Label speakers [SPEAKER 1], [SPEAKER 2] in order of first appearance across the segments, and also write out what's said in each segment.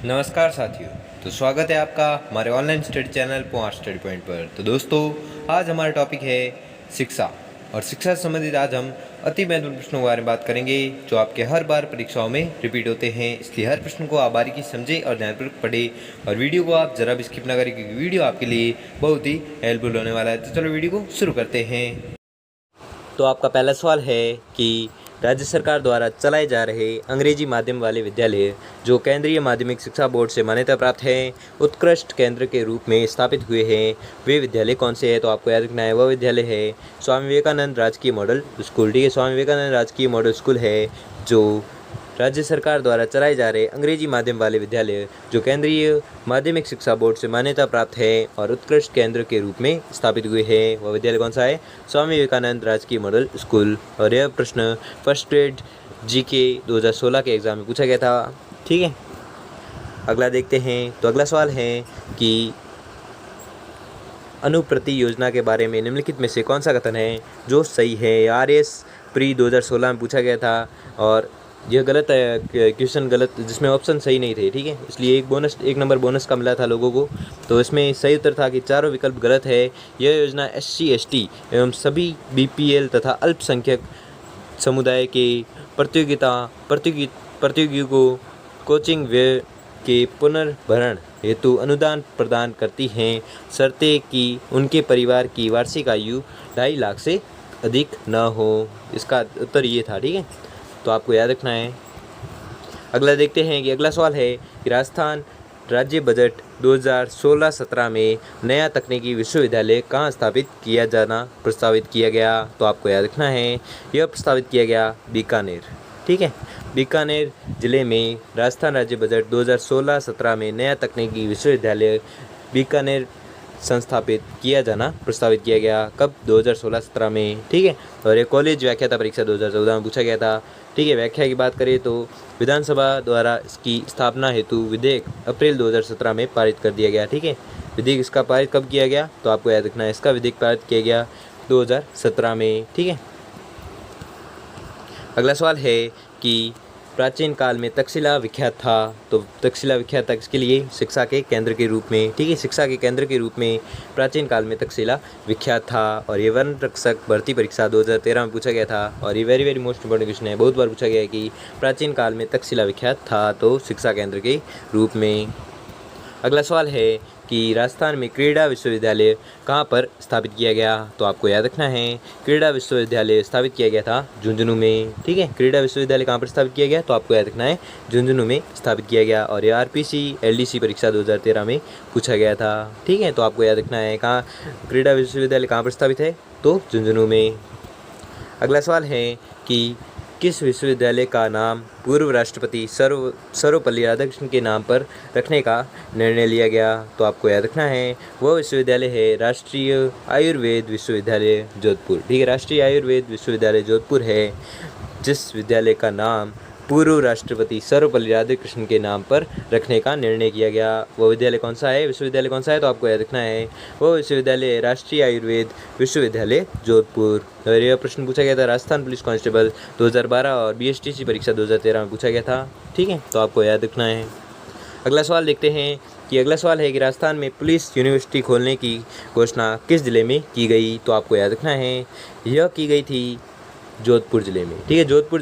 [SPEAKER 1] नमस्कार साथियों। तो स्वागत है आपका हमारे online study channel point study point पर। तो दोस्तों, आज हमारा टॉपिक है शिक्षा, और शिक्षा से संबंधित आज हम अति महत्वपूर्ण प्रश्नों के बारे में बात करेंगे जो आपके हर बार परीक्षाओं में रिपीट होते हैं। इसलिए हर प्रश्न को आप बारीकी से समझें और ध्यानपूर्वक पढ़ें, और वीडियो को आप जरा भी स्किप ना करें क्योंकि वीडियो आपके लिए बहुत ही हेल्पफुल होने वाला है। तो चलो वीडियो को शुरू करते हैं। तो आपका पहला सवाल है कि राज्य सरकार द्वारा चलाए जा रहे अंग्रेजी माध्यम वाले विद्यालय जो केंद्रीय माध्यमिक शिक्षा बोर्ड से मान्यता प्राप्त हैं, उत्कृष्ट केंद्र के रूप में स्थापित हुए हैं, वे विद्यालय कौन से हैं? तो आपको याद रखना है वह विद्यालय है स्वामी विवेकानंद राजकीय मॉडल स्कूल। ठीक है, स्वामी विवेकानंद राजकीय मॉडल स्कूल है जो राज्य सरकार द्वारा चलाए जा रहे अंग्रेजी माध्यम वाले विद्यालय जो केंद्रीय माध्यमिक शिक्षा बोर्ड से मान्यता प्राप्त है और उत्कृष्ट केंद्र के रूप में स्थापित हुए हैं, वह विद्यालय कौन सा है? स्वामी विवेकानंद राजकीय मॉडल स्कूल। और यह प्रश्न फर्स्ट ग्रेड जीके 2016 के एग्जाम में पूछा गया था। ठीक है, अगला देखते हैं। तो अगला सवाल है कि अनुप्रति योजना के बारे में निम्नलिखित में से कौन सा कथन है जो सही है? RS प्री 2016 में पूछा गया था और यह गलत है, क्वेश्चन गलत, जिसमें ऑप्शन सही नहीं थे। ठीक है, इसलिए एक नंबर बोनस का मिला था लोगों को। तो इसमें सही उत्तर था कि चारों विकल्प गलत है। यह योजना SC ST एवं सभी BPL तथा अल्पसंख्यक समुदाय के प्रतियोगियों को कोचिंग व्यय के पुनर्भरण हेतु अनुदान प्रदान करती हैं, शर्तें कि उनके परिवार की वार्षिक आयु 2.5 लाख से अधिक न हो। इसका उत्तर ये था। ठीक है, तो आपको याद रखना है। अगला देखते हैं कि अगला सवाल है कि राजस्थान राज्य बजट 2016-17 में नया तकनीकी विश्वविद्यालय कहाँ स्थापित किया जाना प्रस्तावित किया गया? तो आपको याद रखना है यह प्रस्तावित किया गया बीकानेर। ठीक है, बीकानेर जिले में राजस्थान राज्य बजट 2016-17 में नया तकनीकी विश्वविद्यालय बीकानेर संस्थापित किया जाना प्रस्तावित किया गया। कब? 2016-17 में। ठीक है, और ये कॉलेज व्याख्याता परीक्षा 2014 में पूछा गया था। ठीक है, व्याख्या की बात करें तो विधानसभा द्वारा इसकी स्थापना हेतु विधेयक अप्रैल 2017 में पारित कर दिया गया। ठीक है, विधेयक इसका पारित कब किया गया? तो आपको याद रखना है इसका विधेयक पारित किया गया 2017 में। ठीक है, अगला सवाल है कि प्राचीन काल में तक्षशिला विख्यात था। तो तक्षशिला विख्यात था किसके लिए? शिक्षा के केंद्र के रूप में। ठीक है, शिक्षा के केंद्र के रूप में प्राचीन काल में तक्षशिला विख्यात था। और ये वन रक्षक भर्ती परीक्षा 2013 में पूछा गया था, और ये वेरी मोस्ट इंपॉर्टेंट क्वेश्चन है, बहुत बार पूछा गया है कि प्राचीन काल में तक्षशिला विख्यात था तो शिक्षा केंद्र के रूप में। अगला सवाल है कि राजस्थान में क्रीड़ा विश्वविद्यालय कहाँ पर स्थापित किया गया? तो आपको याद रखना है क्रीड़ा विश्वविद्यालय स्थापित किया गया था झुंझुनू में। ठीक है, क्रीड़ा विश्वविद्यालय कहाँ पर स्थापित किया गया? तो आपको याद रखना है झुंझुनू में स्थापित किया गया। और ये RPC LDC परीक्षा 2013 में पूछा गया था। ठीक है, तो आपको याद रखना है कहाँ क्रीड़ा विश्वविद्यालय कहाँ पर स्थापित है? तो झुंझुनू में। अगला सवाल है कि किस विश्वविद्यालय का नाम पूर्व राष्ट्रपति सर्वपल्ली राधाकृष्णन के नाम पर रखने का निर्णय लिया गया? तो आपको याद रखना है वह विश्वविद्यालय है राष्ट्रीय आयुर्वेद विश्वविद्यालय जोधपुर। ठीक है, राष्ट्रीय आयुर्वेद विश्वविद्यालय जोधपुर है जिस विद्यालय का नाम पूर्व राष्ट्रपति सर्वपल्ली राधाकृष्णन के नाम पर रखने का निर्णय किया गया। वह विद्यालय कौन सा है? विश्वविद्यालय कौन सा है? तो आपको याद रखना है वह विश्वविद्यालय राष्ट्रीय आयुर्वेद विश्वविद्यालय जोधपुर। और यह प्रश्न पूछा गया था राजस्थान पुलिस कांस्टेबल 2012 और BSTC परीक्षा 2013 में पूछा गया था। ठीक है, तो आपको याद रखना है। अगला सवाल देखते हैं कि अगला सवाल है कि राजस्थान में पुलिस यूनिवर्सिटी खोलने की घोषणा किस जिले में की गई? तो आपको याद रखना है यह की गई थी जोधपुर जिले में। ठीक है, जोधपुर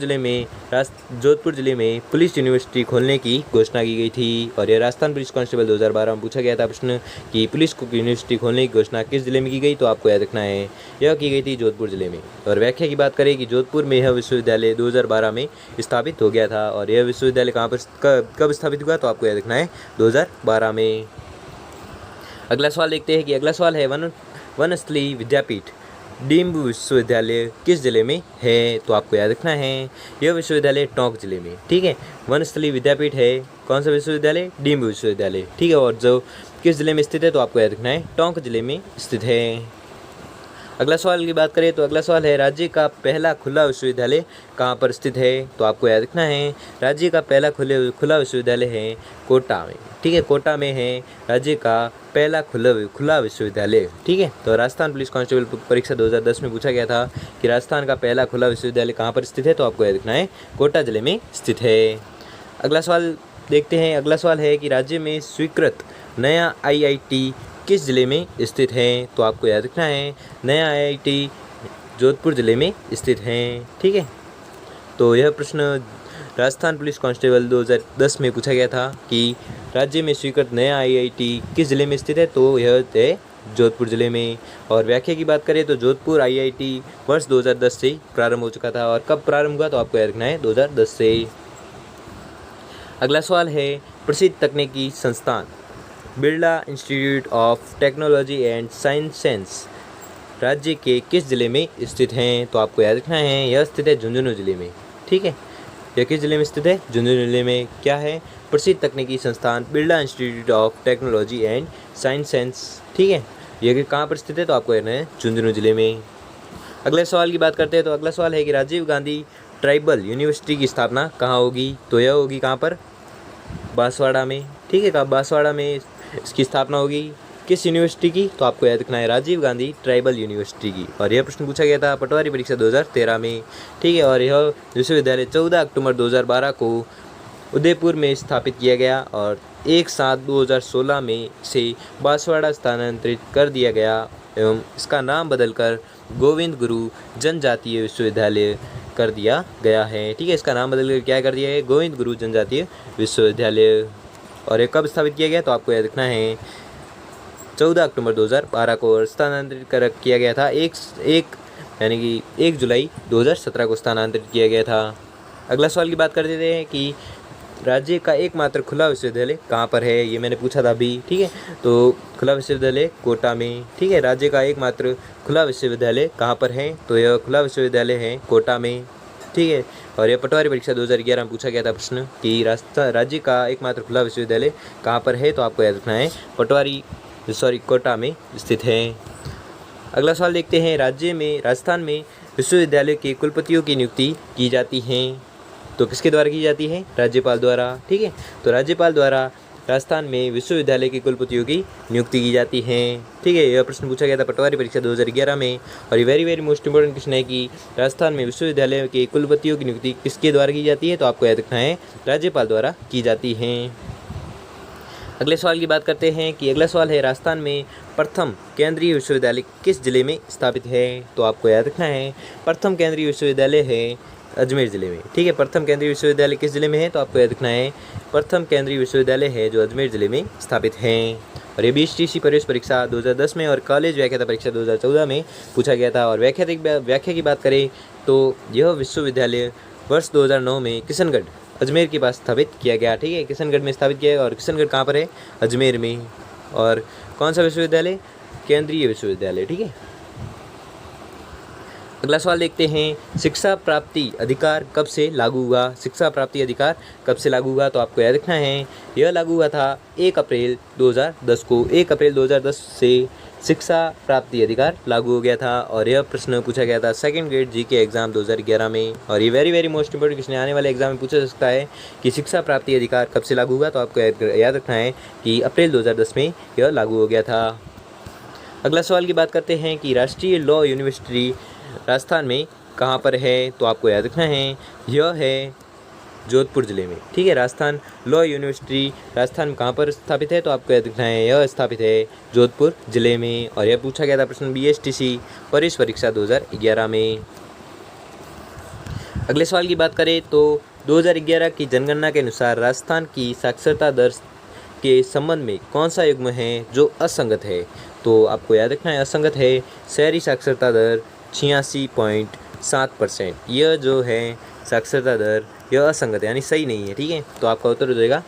[SPEAKER 1] जिले में पुलिस यूनिवर्सिटी खोलने की घोषणा की गई थी। और यह राजस्थान पुलिस कांस्टेबल 2012 में पूछा गया था प्रश्न कि पुलिस यूनिवर्सिटी खोलने की घोषणा किस जिले में की गई? तो आपको याद रखना है यह की गई थी जोधपुर जिले में। और व्याख्या की बात करें कि जोधपुर में यह विश्वविद्यालय 2012 में स्थापित हो गया था। और यह विश्वविद्यालय कहाँ पर कब स्थापित हुआ? तो आपको याद रखना है 2012 में। अगला सवाल देखते हैं कि अगला सवाल है वनस्थली विद्यापीठ डीम्ड विश्वविद्यालय किस जिले में है? तो आपको याद रखना है यह विश्वविद्यालय टोंक जिले में। ठीक है, वनस्थली विद्यापीठ है कौन सा विश्वविद्यालय? डीम्ड विश्वविद्यालय। ठीक है, और जो किस जिले में स्थित है? तो आपको याद रखना है टोंक जिले में स्थित है। अगला सवाल की बात करें तो अगला सवाल है राज्य का पहला खुला विश्वविद्यालय कहाँ पर स्थित है? तो आपको याद रखना है राज्य का पहला खुला विश्वविद्यालय है कोटा में। ठीक है, कोटा में है राज्य का पहला खुला विश्वविद्यालय। ठीक है, तो राजस्थान पुलिस कांस्टेबल परीक्षा 2010 में पूछा गया था कि राजस्थान का पहला खुला विश्वविद्यालय कहाँ पर स्थित है? तो आपको याद रखना है कोटा जिले में स्थित है। अगला सवाल देखते हैं अगला सवाल है कि राज्य में स्वीकृत नया IIT किस ज़िले में स्थित है? तो आपको याद रखना है नया IIT जोधपुर ज़िले में स्थित है। ठीक है, तो यह प्रश्न राजस्थान पुलिस कांस्टेबल 2010 में पूछा गया था कि राज्य में स्वीकृत नया IIT किस ज़िले में स्थित है? तो यह है जोधपुर ज़िले में। और व्याख्या की बात करें तो जोधपुर IIT वर्ष 2010 से प्रारंभ हो चुका था। और कब प्रारंभ हुआ? तो आपको याद रखना है 2010 से। अगला सवाल है प्रसिद्ध तकनीकी संस्थान Birla institute of technology and sciences राज्य के किस ज़िले में स्थित हैं? तो आपको याद रखना है यह स्थित है झुंझुनू ज़िले में। ठीक है, यह किस ज़िले में स्थित है? झुंझुनू ज़िले में। क्या है? प्रसिद्ध तकनीकी संस्थान Birla institute of technology and sciences. ठीक है, यह कहाँ पर स्थित है? तो आपको याद है झुंझुनू ज़िले में। अगले सवाल की बात करते हैं तो अगला सवाल है कि राजीव गांधी ट्राइबल यूनिवर्सिटी की स्थापना कहाँ होगी? तो यह होगी कहाँ पर? बांसवाड़ा में। ठीक है, कहाँ? बांसवाड़ा में इसकी स्थापना होगी। किस यूनिवर्सिटी की? तो आपको याद रखना है राजीव गांधी ट्राइबल यूनिवर्सिटी की। और यह प्रश्न पूछा गया था पटवारी परीक्षा 2013 में। ठीक है, और यह विश्वविद्यालय 14 अक्टूबर 2012 को उदयपुर में स्थापित किया गया और 1/7/2016 में से बांसवाड़ा स्थानांतरित कर दिया गया एवं इसका नाम बदलकर गोविंद गुरु जनजातीय विश्वविद्यालय कर दिया गया है। ठीक है, इसका नाम बदलकर क्या कर दिया है? गोविंद गुरु जनजातीय विश्वविद्यालय। और ये कब स्थापित किया गया? तो आपको याद रखना है 14 अक्टूबर 2012 को स्थानांतरित किया गया था। यानी कि 1 जुलाई 2017 को स्थानांतरित किया गया था। अगला सवाल की बात कर देते हैं कि राज्य का एकमात्र खुला विश्वविद्यालय कहाँ पर है? ये मैंने पूछा था अभी। ठीक है, तो खुला विश्वविद्यालय कोटा में। ठीक है, राज्य का एकमात्र खुला विश्वविद्यालय कहाँ पर है? तो यह खुला विश्वविद्यालय है कोटा में। ठीक है, और यह पटवारी परीक्षा 2011 में पूछा गया था प्रश्न कि राज्य का एकमात्र खुला विश्वविद्यालय कहाँ पर है? तो आपको याद रखना है कोटा में स्थित है। अगला सवाल देखते हैं राजस्थान में विश्वविद्यालय के कुलपतियों की नियुक्ति की जाती है। तो किसके द्वारा की जाती है? राज्यपाल द्वारा। ठीक है, तो राज्यपाल द्वारा राजस्थान में विश्वविद्यालय के कुलपतियों की नियुक्ति की जाती है। ठीक है, यह प्रश्न पूछा गया था पटवारी परीक्षा 2011 में। और ये वेरी मोस्ट इंपॉर्टेंट क्वेश्चन है कि राजस्थान में विश्वविद्यालय के कुलपतियों की नियुक्ति किसके द्वारा की जाती है? तो आपको याद रखना है राज्यपाल द्वारा की जाती है। अगले सवाल की बात करते हैं कि अगला सवाल है राजस्थान में प्रथम केंद्रीय विश्वविद्यालय किस जिले में स्थापित है? तो आपको याद रखना है प्रथम केंद्रीय विश्वविद्यालय है अजमेर ज़िले में। ठीक है, प्रथम केंद्रीय विश्वविद्यालय किस जिले में है? तो आपको याद रखना है प्रथम केंद्रीय विश्वविद्यालय है जो अजमेर ज़िले में स्थापित है। और ये BSTC प्रवेश परीक्षा 2010 में और कॉलेज व्याख्याता परीक्षा 2014 में पूछा गया था। और व्याख्या की बात करें तो यह विश्वविद्यालय वर्ष 2009 में किशनगढ़ अजमेर के पास स्थापित किया गया। ठीक है, किशनगढ़ में स्थापित किया गया। और किशनगढ़ कहाँ पर है? अजमेर में। और कौन सा विश्वविद्यालय? केंद्रीय विश्वविद्यालय। ठीक है, अगला सवाल देखते हैं शिक्षा प्राप्ति अधिकार कब से लागू हुआ? शिक्षा प्राप्ति अधिकार कब से लागू हुआ? तो आपको याद रखना है यह लागू हुआ था 1 अप्रैल 2010 को। 1 अप्रैल 2010 से शिक्षा प्राप्ति अधिकार लागू हो गया था। और यह प्रश्न पूछा गया था सेकंड ग्रेड GK एग्जाम 2011 में। और ये वेरी मोस्ट इंपोर्टेंट क्वेश्चन आने वाले एग्जाम में पूछा जा सकता है कि शिक्षा प्राप्ति अधिकार कब से लागू हुआ? तो आपको याद रखना है कि अप्रैल 2010 में यह लागू हो गया था। अगला सवाल की बात करते हैं कि राष्ट्रीय लॉ यूनिवर्सिटी राजस्थान में कहाँ पर है? तो आपको याद रखना है यह है जोधपुर ज़िले में। ठीक है, राजस्थान लॉ यूनिवर्सिटी राजस्थान में कहाँ पर स्थापित है? तो आपको याद रखना है यह स्थापित है जोधपुर ज़िले में। और यह पूछा गया था प्रश्न BSTC प्रवेश परीक्षा 2011 में। अगले सवाल की बात करें तो 2011 की जनगणना के अनुसार राजस्थान की साक्षरता दर के संबंध में कौन सा युग्म है जो असंगत है? तो आपको याद रखना है असंगत है शहरी साक्षरता दर 86.7%। यह जो है साक्षरता दर यह असंगत है यानी सही नहीं है। ठीक है, तो आपका उत्तर हो जाएगा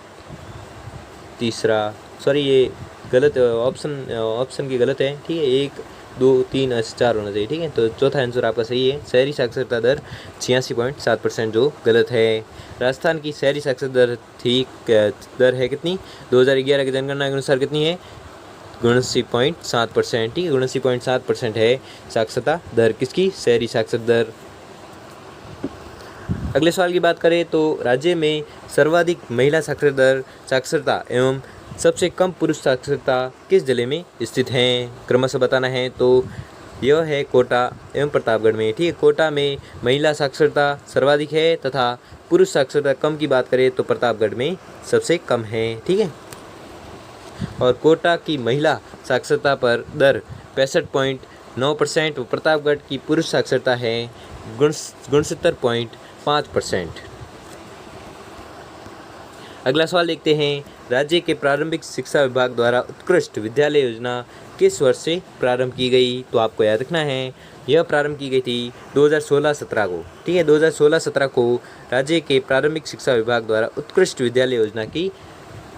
[SPEAKER 1] ये गलत ऑप्शन की गलत है। ठीक है, 1 2 3 ऐसे 4 होना चाहिए। ठीक है, तो चौथा आंसर आपका सही है शहरी साक्षरता दर 86.7% जो गलत है। राजस्थान की शहरी साक्षरता दर है कितनी? 2011 की जनगणना के अनुसार कितनी है? 79.7%। ठीक है, 79.7% है साक्षरता दर किसकी? शहरी साक्षरता दर। अगले सवाल की बात करें तो राज्य में सर्वाधिक महिला साक्षरता एवं सबसे कम पुरुष साक्षरता किस जिले में स्थित हैं? क्रमशः बताना है। तो यह है कोटा एवं प्रतापगढ़ में। ठीक है, कोटा में महिला साक्षरता सर्वाधिक है तथा पुरुष साक्षरता कम की बात करें तो प्रतापगढ़ में सबसे कम है, ठीक है। और कोटा की महिला साक्षरता पर दर 65.9% व प्रतापगढ़ की पुरुष साक्षरता है 69.5%। अगला सवाल देखते हैं, राज्य के प्रारंभिक शिक्षा विभाग द्वारा उत्कृष्ट विद्यालय योजना किस वर्ष से प्रारंभ की गई? तो आपको याद रखना है, यह प्रारंभ की गई थी 2016-17 को, ठीक है। 2016-17 को राज्य के प्रारंभिक शिक्षा विभाग द्वारा उत्कृष्ट विद्यालय योजना की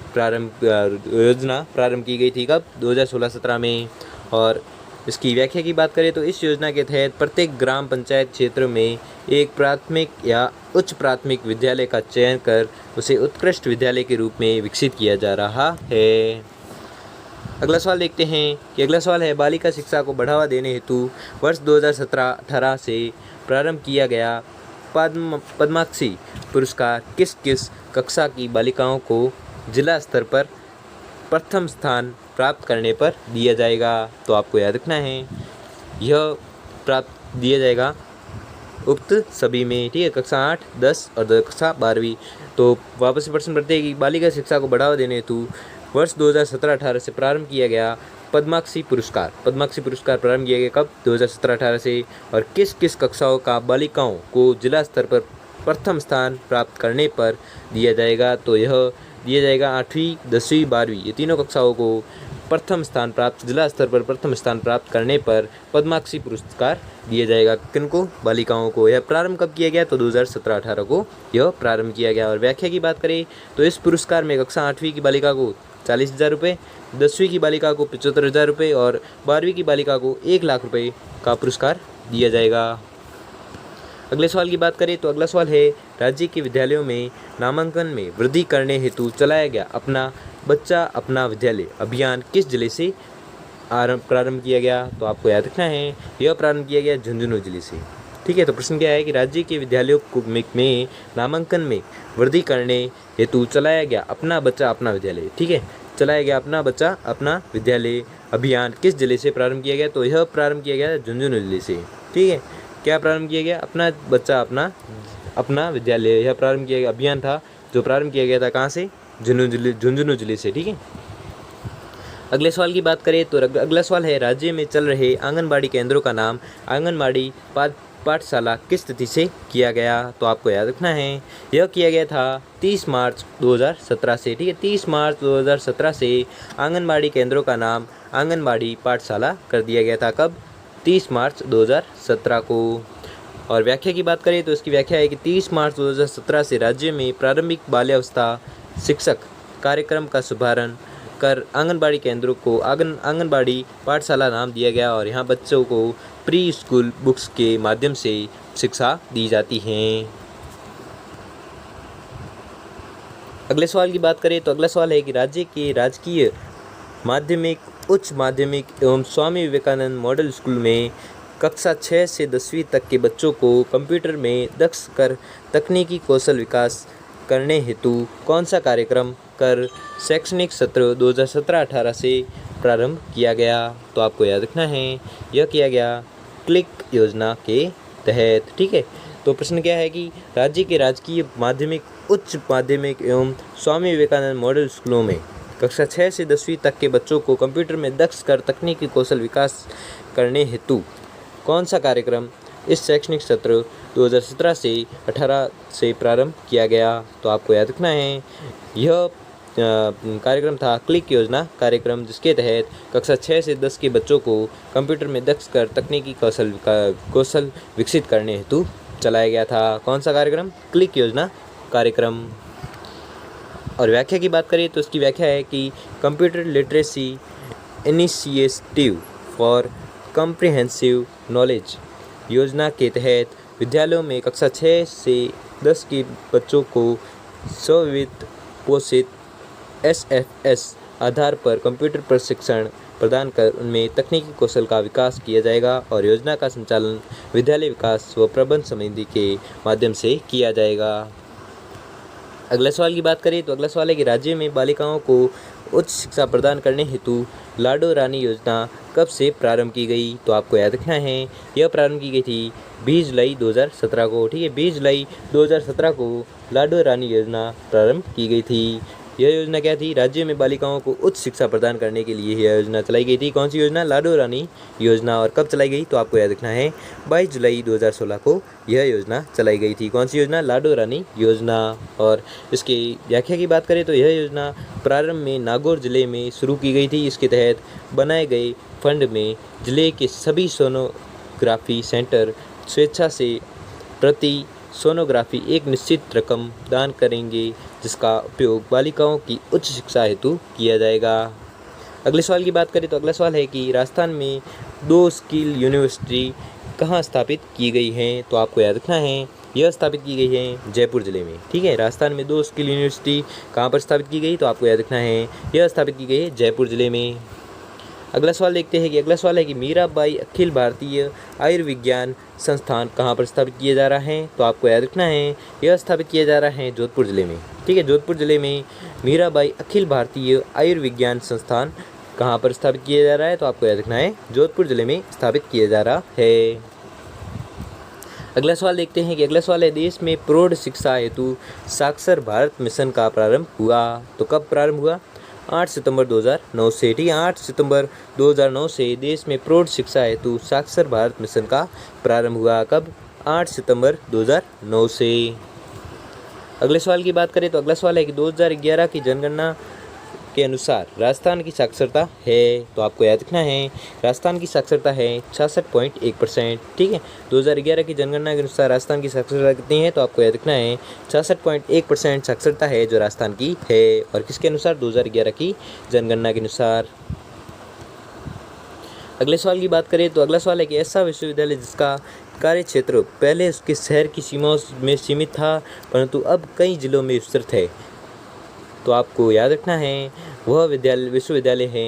[SPEAKER 1] योजना प्रारंभ की गई थी कब? 2016-17 में। और इसकी व्याख्या की बात करें तो इस योजना के तहत प्रत्येक ग्राम पंचायत क्षेत्र में एक प्राथमिक या उच्च प्राथमिक विद्यालय का चयन कर उसे उत्कृष्ट विद्यालय के रूप में विकसित किया जा रहा है। अगला सवाल देखते हैं कि अगला सवाल है, बालिका शिक्षा को बढ़ावा देने हेतु वर्ष 2017-18 से प्रारंभ किया गया पद्माक्षी पुरस्कार किस किस कक्षा की बालिकाओं को जिला स्तर पर प्रथम स्थान प्राप्त करने पर दिया जाएगा? तो आपको याद रखना है, यह प्राप्त दिया जाएगा उक्त सभी में, ठीक है। कक्षा 8, 10 और कक्षा 12वीं। तो वापस से प्रश्न पढ़ते हैं कि बालिका शिक्षा को बढ़ावा देने हेतु वर्ष 2017-18 से प्रारंभ किया गया पद्माक्षी पुरस्कार प्रारंभ किया गया कब? 2017-18 से। और किस किस कक्षाओं का बालिकाओं को जिला स्तर पर प्रथम स्थान प्राप्त करने पर दिया जाएगा? तो यह दिया जाएगा 8वीं, 10वीं, 12वीं, ये तीनों कक्षाओं को प्रथम स्थान प्राप्त, जिला स्तर पर प्रथम स्थान प्राप्त करने पर पद्माक्षी पुरस्कार दिया जाएगा। किनको? बालिकाओं को। यह प्रारंभ कब किया गया? तो 2017-18 को यह प्रारंभ किया गया। और व्याख्या की बात करें तो इस पुरस्कार में कक्षा 8वीं की बालिका को 40,000 रुपये, 10वीं की बालिका को 75,000 रुपये और 12वीं की बालिका को 1 लाख रुपये का पुरस्कार दिया जाएगा। अगले सवाल की बात करें तो अगला सवाल है, राज्य के विद्यालयों में नामांकन में वृद्धि करने हेतु चलाया गया अपना बच्चा अपना विद्यालय अभियान किस जिले से प्रारंभ किया गया? तो आपको याद रखना है, यह प्रारंभ किया गया झुंझुनू जिले से, ठीक है। तो प्रश्न क्या है कि राज्य के विद्यालयों में नामांकन में वृद्धि करने हेतु चलाया गया अपना बच्चा अपना विद्यालय, ठीक है, चलाया गया अपना बच्चा अपना विद्यालय अभियान किस जिले से प्रारंभ किया गया? तो यह प्रारंभ किया गया झुंझुनू जिले से, ठीक है। क्या प्रारंभ किया गया? अपना बच्चा अपना विद्यालय, यह प्रारंभ किया गया अभियान था जो प्रारंभ किया गया था कहाँ से? झुंझुनू जिले से, ठीक है। अगले सवाल की बात करें तो अगला सवाल है, राज्य में चल रहे आंगनबाड़ी केंद्रों का नाम आंगनबाड़ी पाठशाला किस तिथि से किया गया? तो आपको याद रखना है, यह किया गया था 30 मार्च 2017 से, ठीक है। 30 मार्च 2017 से आंगनबाड़ी केंद्रों का नाम आंगनबाड़ी पाठशाला कर दिया गया था कब? 30 मार्च 2017 को। और व्याख्या की बात करें तो इसकी व्याख्या है कि 30 मार्च 2017 से राज्य में प्रारंभिक बाल्यावस्था शिक्षक कार्यक्रम का शुभारंभ कर आंगनबाड़ी केंद्रों को आंगनबाड़ी पाठशाला नाम दिया गया और यहाँ बच्चों को प्री स्कूल बुक्स के माध्यम से शिक्षा दी जाती है। अगले सवाल की बात करें तो अगला सवाल है कि राज्य के राजकीय माध्यमिक, उच्च माध्यमिक एवं स्वामी विवेकानंद मॉडल स्कूल में कक्षा 6 से 10वीं तक के बच्चों को कंप्यूटर में दक्ष कर तकनीकी कौशल विकास करने हेतु कौन सा कार्यक्रम कर शैक्षणिक सत्र 2017-18 से प्रारंभ किया गया? तो आपको याद रखना है, यह किया गया क्लिक योजना के तहत, ठीक है। तो प्रश्न क्या है कि राज्य के राजकीय माध्यमिक, उच्च माध्यमिक एवं स्वामी विवेकानंद मॉडल स्कूलों में कक्षा 6 से 10वीं तक के बच्चों को कंप्यूटर में दक्ष कर तकनीकी कौशल विकास करने हेतु कौन सा कार्यक्रम इस शैक्षणिक सत्र 2017 से 18 से प्रारंभ किया गया? तो आपको याद रखना है, यह कार्यक्रम था क्लिक योजना कार्यक्रम, जिसके तहत कक्षा 6 से 10 के बच्चों को कंप्यूटर में दक्ष कर तकनीकी कौशल विकसित करने हेतु चलाया गया था। कौन सा कार्यक्रम? क्लिक योजना कार्यक्रम। और व्याख्या की बात करें तो इसकी व्याख्या है कि computer literacy initiative for comprehensive knowledge योजना के तहत विद्यालयों में कक्षा 6 से 10 के बच्चों को स्ववित्त पोषित SFS आधार पर कंप्यूटर प्रशिक्षण प्रदान कर उनमें तकनीकी कौशल का विकास किया जाएगा और योजना का संचालन विद्यालय विकास व प्रबंध समिति के माध्यम से किया जाएगा। अगला सवाल की बात करें तो अगला सवाल है कि राज्य में बालिकाओं को उच्च शिक्षा प्रदान करने हेतु लाडो रानी योजना कब से प्रारंभ की गई? तो आपको याद रखना है यह प्रारंभ की गई थी 20 जुलाई 2017 को। ठीक है, 20 जुलाई 2017 को लाडो रानी योजना प्रारंभ की गई थी। यह योजना क्या थी? राज्य में बालिकाओं को उच्च शिक्षा प्रदान करने के लिए यह योजना चलाई गई थी। कौन सी योजना? लाडो रानी योजना। और कब चलाई गई? तो आपको याद रखना है 22 जुलाई 2016 को यह योजना चलाई गई थी। कौन सी योजना? लाडो रानी योजना। और इसकी व्याख्या की बात करें तो यह योजना प्रारंभ में नागौर जिले में शुरू की गई थी। इसके तहत बनाए गए फंड में जिले के सभी सोनोग्राफी सेंटर स्वेच्छा से प्रति सोनोग्राफी एक निश्चित रकम दान करेंगे, जिसका उपयोग बालिकाओं की उच्च शिक्षा हेतु किया जाएगा। अगले सवाल की बात करें तो अगला सवाल है कि राजस्थान में 2 स्किल यूनिवर्सिटी कहाँ स्थापित की गई हैं? तो आपको याद रखना है यह स्थापित की गई है जयपुर जिले में। ठीक है, राजस्थान में 2 स्किल यूनिवर्सिटी कहाँ पर स्थापित की गई? तो आपको याद रखना है यह स्थापित की गई है जयपुर जिले में। अगला सवाल देखते हैं कि अगला सवाल है कि मीराबाई अखिल भारतीय आयुर्विज्ञान संस्थान कहाँ पर स्थापित किया जा रहा है? तो आपको याद रखना है यह स्थापित किया जा रहा है जोधपुर जिले में। ठीक है, जोधपुर जिले में मीराबाई अखिल भारतीय आयुर्विज्ञान संस्थान कहाँ पर स्थापित किया जा रहा है? तो आपको याद रखना है जोधपुर जिले में स्थापित किया जा रहा है। अगला सवाल देखते हैं कि अगला सवाल है देश में प्रौढ़ शिक्षा हेतु साक्षर भारत मिशन का प्रारंभ हुआ। तो कब प्रारंभ हुआ? 8 सितंबर 2009 से। ठीक है, 8 सितंबर 2009 से देश में प्रौढ़ शिक्षा हेतु साक्षर भारत मिशन का प्रारंभ हुआ। कब? 8 सितंबर 2009 से। अगले सवाल की बात करें तो अगला सवाल है कि 2011 की जनगणना के अनुसार राजस्थान की साक्षरता है। तो आपको याद रखना है राजस्थान की साक्षरता है 66.1%। ठीक है, 2011 की जनगणना के अनुसार राजस्थान की साक्षरता कितनी है? तो आपको याद रखना है 66.1% साक्षरता है जो राजस्थान की है। और किसके अनुसार? 2011 की जनगणना के अनुसार। अगले सवाल की बात करें तो अगला सवाल है कि ऐसा विश्वविद्यालय जिसका कार्य क्षेत्र पहले उसके शहर की सीमाओं में सीमित था परंतु अब कई जिलों में विस्तृत है। तो आपको याद रखना है वह विश्वविद्यालय है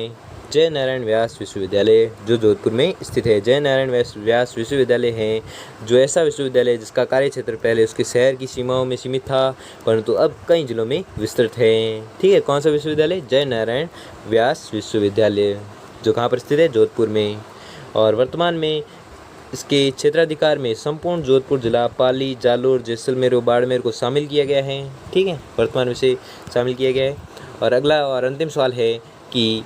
[SPEAKER 1] जय नारायण व्यास विश्वविद्यालय, जो जोधपुर में स्थित है। जय नारायण व्यास विश्वविद्यालय है जो ऐसा विश्वविद्यालय जिसका कार्य क्षेत्र पहले उसके शहर की सीमाओं में सीमित था परंतु अब कई जिलों में विस्तृत है। ठीक है, कौन सा विश्वविद्यालय? जय नारायण व्यास विश्वविद्यालय, जो कहाँ पर स्थित है? जोधपुर में। और वर्तमान में इसके क्षेत्राधिकार में संपूर्ण जोधपुर जिला, पाली, जालोर, जैसलमेर और बाड़मेर को शामिल किया गया है। ठीक है, वर्तमान में से शामिल किया गया है। और अगला और अंतिम सवाल है कि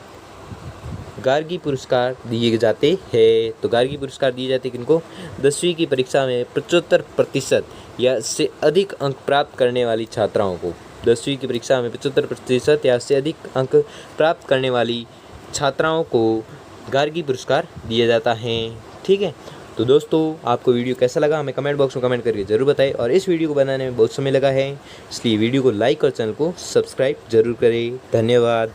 [SPEAKER 1] गार्गी पुरस्कार दिए जाते हैं। तो गार्गी पुरस्कार दिए जाते किनको? 10वीं की परीक्षा में 75% या इससे अधिक अंक प्राप्त करने वाली छात्राओं को। 10वीं की परीक्षा में 75% या इससे अधिक अंक प्राप्त करने वाली छात्राओं को गार्गी पुरस्कार दिया जाता है। ठीक है, तो दोस्तों आपको वीडियो कैसा लगा हमें कमेंट बॉक्स में कमेंट करके ज़रूर बताएं। और इस वीडियो को बनाने में बहुत समय लगा है, इसलिए वीडियो को लाइक और चैनल को सब्सक्राइब जरूर करें। धन्यवाद।